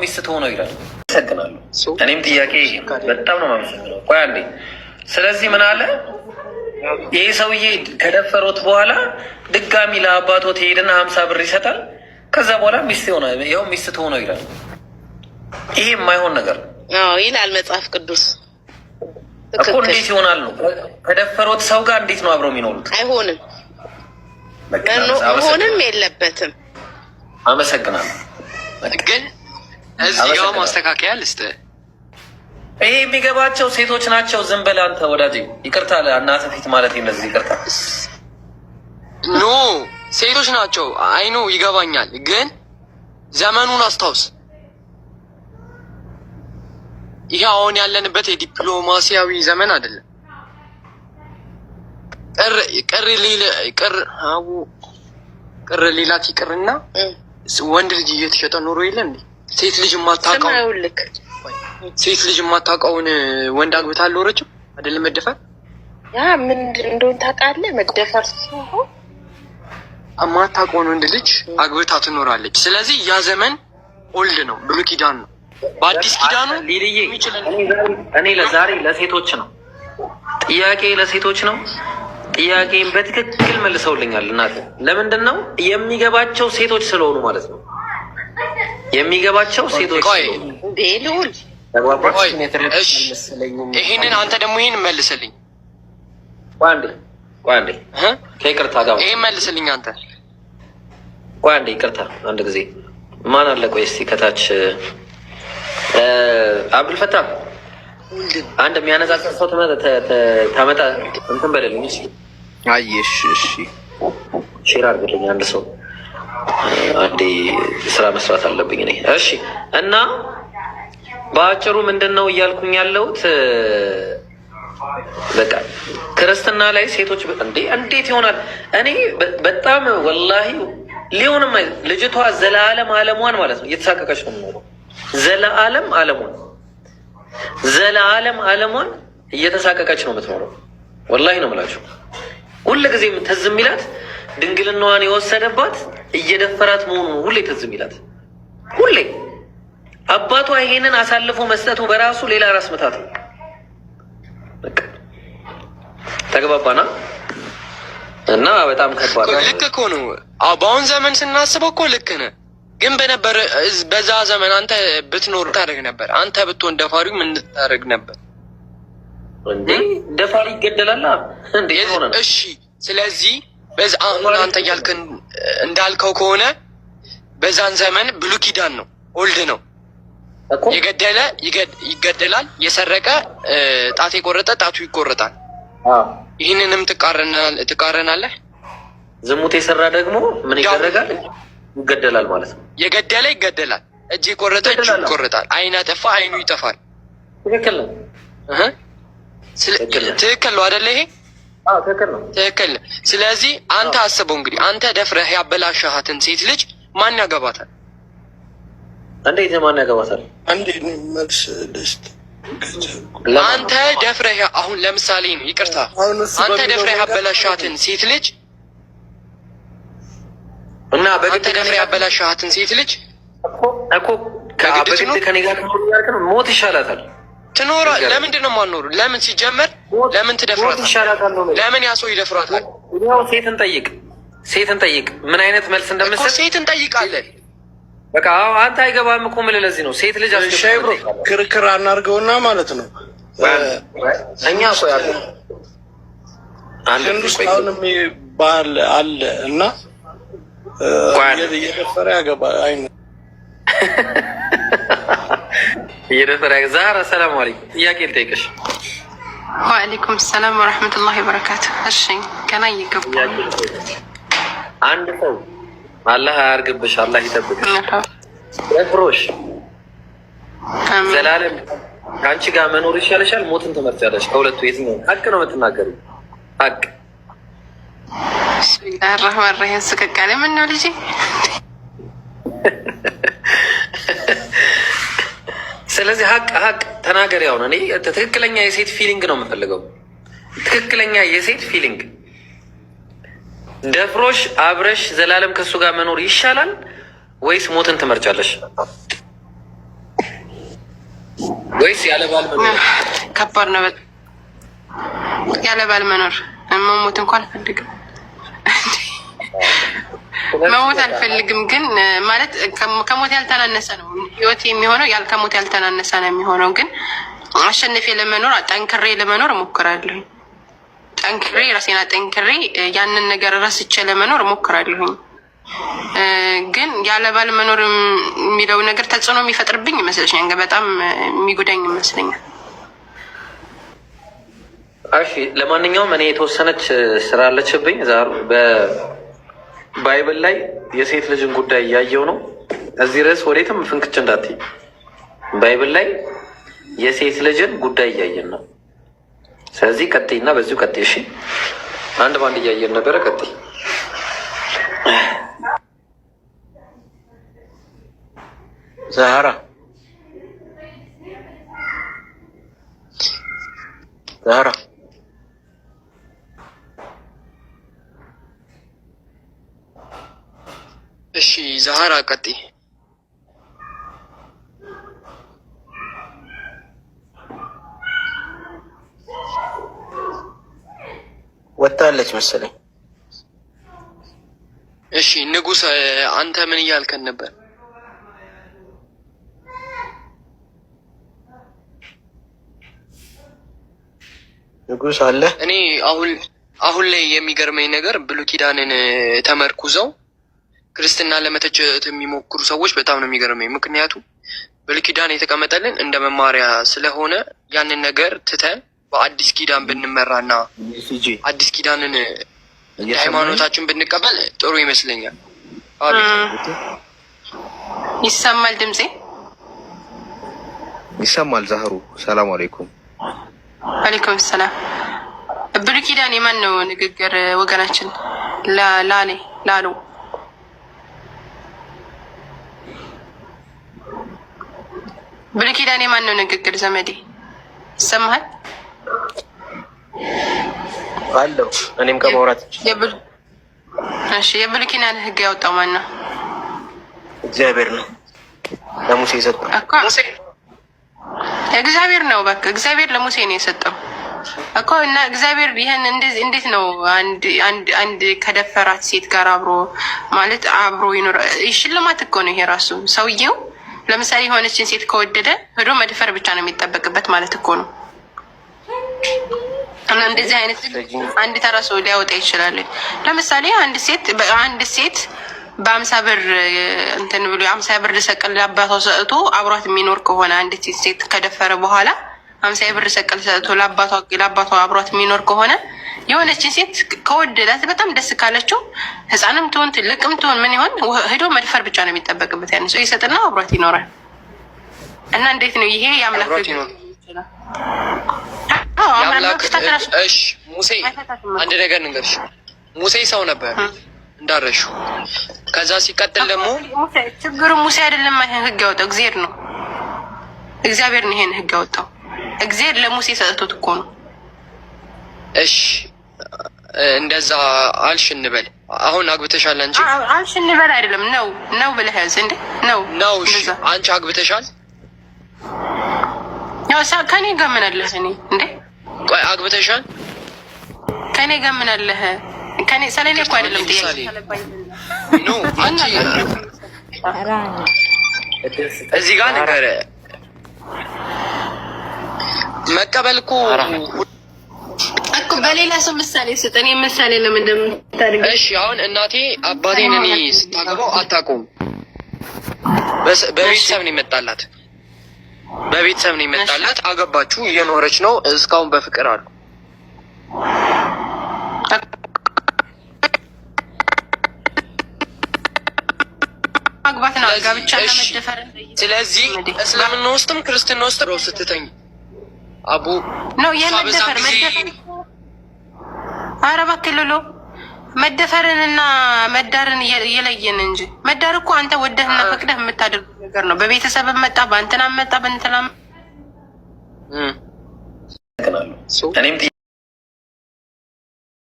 ሚስት ሆኖ ይላል። አመሰግናለሁ። እኔም ጥያቄ በጣም ነው የማመሰግነው። ቆይ አንዴ። ስለዚህ ምን አለ ይሄ ሰውዬ ከደፈሮት በኋላ ድጋሚ ለአባቶት ሄድና 50 ብር ይሰጣል። ከዛ በኋላ ሚስት ሆነ ይኸው ሚስት ሆኖ ይላል። ይሄ የማይሆን ነገር ይላል መጽሐፍ ቅዱስ እኮ። እንዴት ይሆናል ነው? ከደፈሮት ሰው ጋር እንዴት ነው አብረው የሚኖሩት? አይሆንም፣ መሆንም የለበትም። አመሰግናለሁ። ግን እዚህ ጋር ማስተካከያ ልስጥ። ይሄ የሚገባቸው ሴቶች ናቸው። ዝም በል አንተ ወዳጄ። ይቅርታ ለእናተ ፊት ማለት እንደዚህ ይቅርታ። ኖ ሴቶች ናቸው። አይኖ ይገባኛል። ግን ዘመኑን አስታውስ። ይሄ አሁን ያለንበት የዲፕሎማሲያዊ ዘመን አይደለም። ቅር ሌላት ይቅርና ወንድ ልጅ እየተሸጠ ኖሮ የለ እንዴ? ሴት ልጅ የማታውቀውን ወንድ አግብታ አልኖረችም አይደለም? መደፈር ያ ምን እንደሆነ ታውቃለህ? መደፈር ሲሆን የማታውቀውን ወንድ ልጅ አግብታ ትኖራለች። ስለዚህ ያ ዘመን ኦልድ ነው፣ ብሉይ ኪዳን ነው። በአዲስ ኪዳኑ እኔ ለዛሬ ለሴቶች ነው ጥያቄ፣ ለሴቶች ነው ጥያቄን በትክክል መልሰውልኛል። እናት ለምንድን ነው የሚገባቸው? ሴቶች ስለሆኑ ማለት ነው። የሚገባቸው ሴቶች ቤሉል። ይሄንን አንተ ደግሞ ይሄን መልስልኝ። ቆይ አንዴ ከይቅርታ ጋር ይሄን መልስልኝ አንተ። ቆይ አንዴ ይቅርታ፣ አንድ ጊዜ ማን አለ? ቆይ እስቲ ከታች አብዱልፈታ አንድ የሚያነጻጽር ሰው ታመጣ እንትን በደልኝ። እሺ አየሽ፣ እሺ ሼር አድርግልኝ አንድ ሰው። አንዴ ስራ መስራት አለብኝ እኔ። እሺ እና በአጭሩ ምንድን ነው እያልኩኝ ያለሁት? በቃ ክርስትና ላይ ሴቶች እንዴት ይሆናል? እኔ በጣም ወላሂ ሊሆንም ልጅቷ ዘላለም አለሟን ማለት ነው እየተሳቀቀች ነው የምኖረው። ዘላለም አለሟን እየተሳቀቀች ነው የምትኖረው። ወላሂ ነው የምላችሁ። ሁል ጊዜ ትዝ የሚላት ድንግልናዋን የወሰደባት እየደፈራት መሆኑን ሁሌ ትዝ የሚላት። ሁሌ አባቷ ይሄንን አሳልፎ መስጠቱ በራሱ ሌላ ራስ ምታት ነው። ተግባባና እና በጣም ከባድ ነው። ልክ እኮ ነው። በአሁን ዘመን ስናስበው እኮ ልክ ነህ። ግን በዛ ዘመን አንተ ብትኖር ታደርግ ነበር? አንተ ብትሆን ደፋሪው ምን ታደርግ ነበር? እንዴ ደፋሪ ይገደላል እንዴ? እሺ ስለዚህ በዛ አሁን አንተ እንዳልከው ከሆነ በዛን ዘመን ብሉይ ኪዳን ነው፣ ኦልድ ነው። የገደለ ይገደላል፣ የሰረቀ ጣት የቆረጠ ጣቱ ይቆረጣል። ይህንንም ትቃረናለህ። ዝሙት የሰራ ደግሞ ምን ይደረጋል? ይገደላል ማለት ነው። የገደለ ይገደላል፣ እጅ የቆረጠ እጁ ይቆረጣል፣ አይን ያጠፋ አይኑ ይጠፋል። ትክክል ነው። ትክክል ነው አይደለ? ይሄ ትክክል ነው። ትክክል። ስለዚህ አንተ አስበው እንግዲህ አንተ ደፍረህ ያበላሻሃትን ሴት ልጅ ማን ያገባታል? እንዴት ማን ያገባታል? አንተ ደፍረህ አሁን ለምሳሌ ነው ይቅርታ፣ አንተ ደፍረህ ያበላሻሃትን ሴት ልጅ እና አንተ ደፍረህ ያበላሻሃትን ሴት ልጅ እኮ በግድ ከኔ ጋር ሞት ይሻላታል። ትኖራ። ለምንድን ነው የማትኖሩ? ለምን ሲጀመር ለምን ትደፍራታል? ለምን ያ ሰው ይደፍራታል? ያው ሴትን ጠይቅ ምን አይነት መልስ እንደምትሰጥ ሴትን ጠይቃለን። በቃ አንተ አይገባም እኮ የምልህ ለዚህ ነው። ሴት ልጅ አስገብቶ ክርክር አናርገውና ማለት ነው። እኛ እኮ ያለ አንድ ውስጥ የሚባል አለ እና እየደፈረ ያገባ አይነት እየደፈረ ዛህራ ሰላም አለይኩም። ጥያቄ ልጠይቅሽ። ወአለይኩም ሰላም ወረሕመቱላሂ ወበረካቱ። እሺ ገና እየገቡ አንድ ሰው አላህ አያርግብሽ፣ አላህ ይጠብቅሽ። ደፍሮሽ ዘላለም ከአንቺ ጋር መኖር ይሻልሻል? ሞትን ትመርጫለሽ? ከሁለቱ የትኛው ሀቅ ነው የምትናገሪው? ሀቅ ቢስሚላህ ረህማን ረሂም። ስቀቃለ ምን ነው ልጄ? ስለዚህ ሀቅ ተናገሪ። አሁን እኔ ትክክለኛ የሴት ፊሊንግ ነው የምፈልገው። ትክክለኛ የሴት ፊሊንግ ደፍሮሽ አብረሽ ዘላለም ከሱ ጋር መኖር ይሻላል ወይስ ሞትን ትመርጫለሽ? ወይስ ያለ ባል መኖር? ከባድ ነው በጣም ያለ ባል መኖር። መሞት እንኳን አልፈልግም፣ መሞት አልፈልግም። ግን ማለት ከሞት ያልተናነሰ ነው ህይወት የሚሆነው፣ ከሞት ያልተናነሰ ነው የሚሆነው። ግን አሸንፌ ለመኖር ጠንክሬ ለመኖር እሞክራለሁ። ጠንክሬ ራሴን አጠንክሬ ያንን ነገር ረስቼ ለመኖር እሞክራለሁ። ግን ያለ ባል መኖር የሚለው ነገር ተጽዕኖ የሚፈጥርብኝ ይመስለኛል፣ በጣም የሚጎዳኝ ይመስለኛል። እሺ ለማንኛውም እኔ የተወሰነች ስራ አለችብኝ። ዛሬ በባይብል ላይ የሴት ልጅን ጉዳይ እያየው ነው። እዚህ ርዕስ ወዴትም ፍንክች እንዳትይ። ባይብል ላይ የሴት ልጅን ጉዳይ እያየን ነው። ስለዚህ ቀጥይና በዚሁ ቀጥይ። እሺ አንድ ባንድ እያየን ነበረ። ቀጥይ። ዛህራ እሺ ዛህራ ቀጥይ። ወጣለች መሰለኝ። እሺ ንጉስ አንተ ምን እያልከን ነበር? ንጉስ አለ። እኔ አሁን ላይ የሚገርመኝ ነገር ብሉይ ኪዳንን ተመርኩዘው ክርስትና ለመተቸት የሚሞክሩ ሰዎች በጣም ነው የሚገርመኝ። ምክንያቱም ብሉይ ኪዳን የተቀመጠልን እንደ መማሪያ ስለሆነ ያንን ነገር ትተን በአዲስ ኪዳን ብንመራና አዲስ ኪዳንን ሃይማኖታችን ብንቀበል ጥሩ ይመስለኛል። ይሰማል? ድምጼ ይሰማል? ዛህሩ ሰላም አለይኩም። አለይኩም ሰላም። ብሉይ ኪዳን የማን ነው ንግግር? ወገናችን ላሉ ብሉይ ኪዳን የማን ነው ንግግር? ዘመዴ ይሰማሃል? አለው እኔም ከማውራት እሺ የብሉይ ኪዳን ህግ ያወጣው ማን ነው? እግዚአብሔር ነው። ለሙሴ የሰጠው እግዚአብሔር ነው። በቃ እግዚአብሔር ለሙሴ ነው የሰጠው እኮ። እና እግዚአብሔር ይሄን እንደዚህ እንዴት ነው አንድ ከደፈራት ሴት ጋር አብሮ ይኖር? ሽልማት እኮ ነው ይሄ ራሱ። ሰውየው ለምሳሌ የሆነችን ሴት ከወደደ ሄዶ መድፈር ብቻ ነው የሚጠበቅበት ማለት እኮ ነው። እና እንደዚህ አይነት አንድ ተራ ሰው ሊያወጣ ይችላል። ለምሳሌ አንድ ሴት በ50 ብር እንትን ብሎ 50 ብር ሰቅል ለአባቷ ሰጥቶ አብሯት የሚኖር ከሆነ አንድ ሴት ከደፈረ በኋላ 50 ብር ሰቅል ሰጥቶ ለአባቷ አብሯት የሚኖር ከሆነ የሆነችን ሴት ከወደዳት በጣም ደስ ካለችው ህፃንም ትሆን ትልቅም ትሆን ምን ይሆን ሄዶ መድፈር ብቻ ነው የሚጠበቅበት። ያን ሰው ይሰጥና አብሯት ይኖራል። እና እንዴት ነው ይሄ የአምላክ ይችላል? እሺ ሙሴ አንድ ነገር ንገርሽ። ሙሴ ሰው ነበር እንዳረሹ። ከዛ ሲቀጥል ደግሞ ችግሩ ሙሴ አይደለም ይሄን ህግ ያወጣው እግዚአብሔር ነው። እግዚአብሔር ነው ይሄን ህግ ያወጣው። እግዚአብሔር ለሙሴ ሰጥቶት እኮ ነው። እሺ እንደዛ አልሽ እንበል። አሁን አግብተሻል አንቺ? አልሽ እንበል አይደለም ነው ብለህ ያዝ እንዴ ነው። እሺ አንቺ አግብተሻል? ያው ከኔ ጋር ምን አለህ? እኔ እንዴ ቆይ አግብተሻል? ከኔ ጋር ምን አለህ? ከኔ ሰለኔ እኮ አይደለም ጥያቄ ኖ አንቺ እዚህ ጋር ነገር መቀበል እኮ በሌላ ሰው ምሳሌ ስጠኝ። ምሳሌ ለምን እንደምታደርግ? እሺ አሁን እናቴ አባቴን እኔ ስታገባው አታውቀውም። በቤተሰብ ነው የመጣላት። አገባችሁ፣ እየኖረች ነው እስካሁን በፍቅር አሉ። ማግባት ነው ጋብቻ ለመደፈር። ስለዚህ እስልምና ውስጥም ክርስትና ውስጥ ነው ስትተኝ አቡ ነው የመደፈር መደፈር። ኧረ እባክህ ሎሎ መደፈርንና መዳርን እየለየን እንጂ መዳር እኮ አንተ ወደህና ፈቅደህ የምታደርገው ነገር ነው። በቤተሰብ መጣ፣ በእንትና መጣ፣ በእንትና እኔም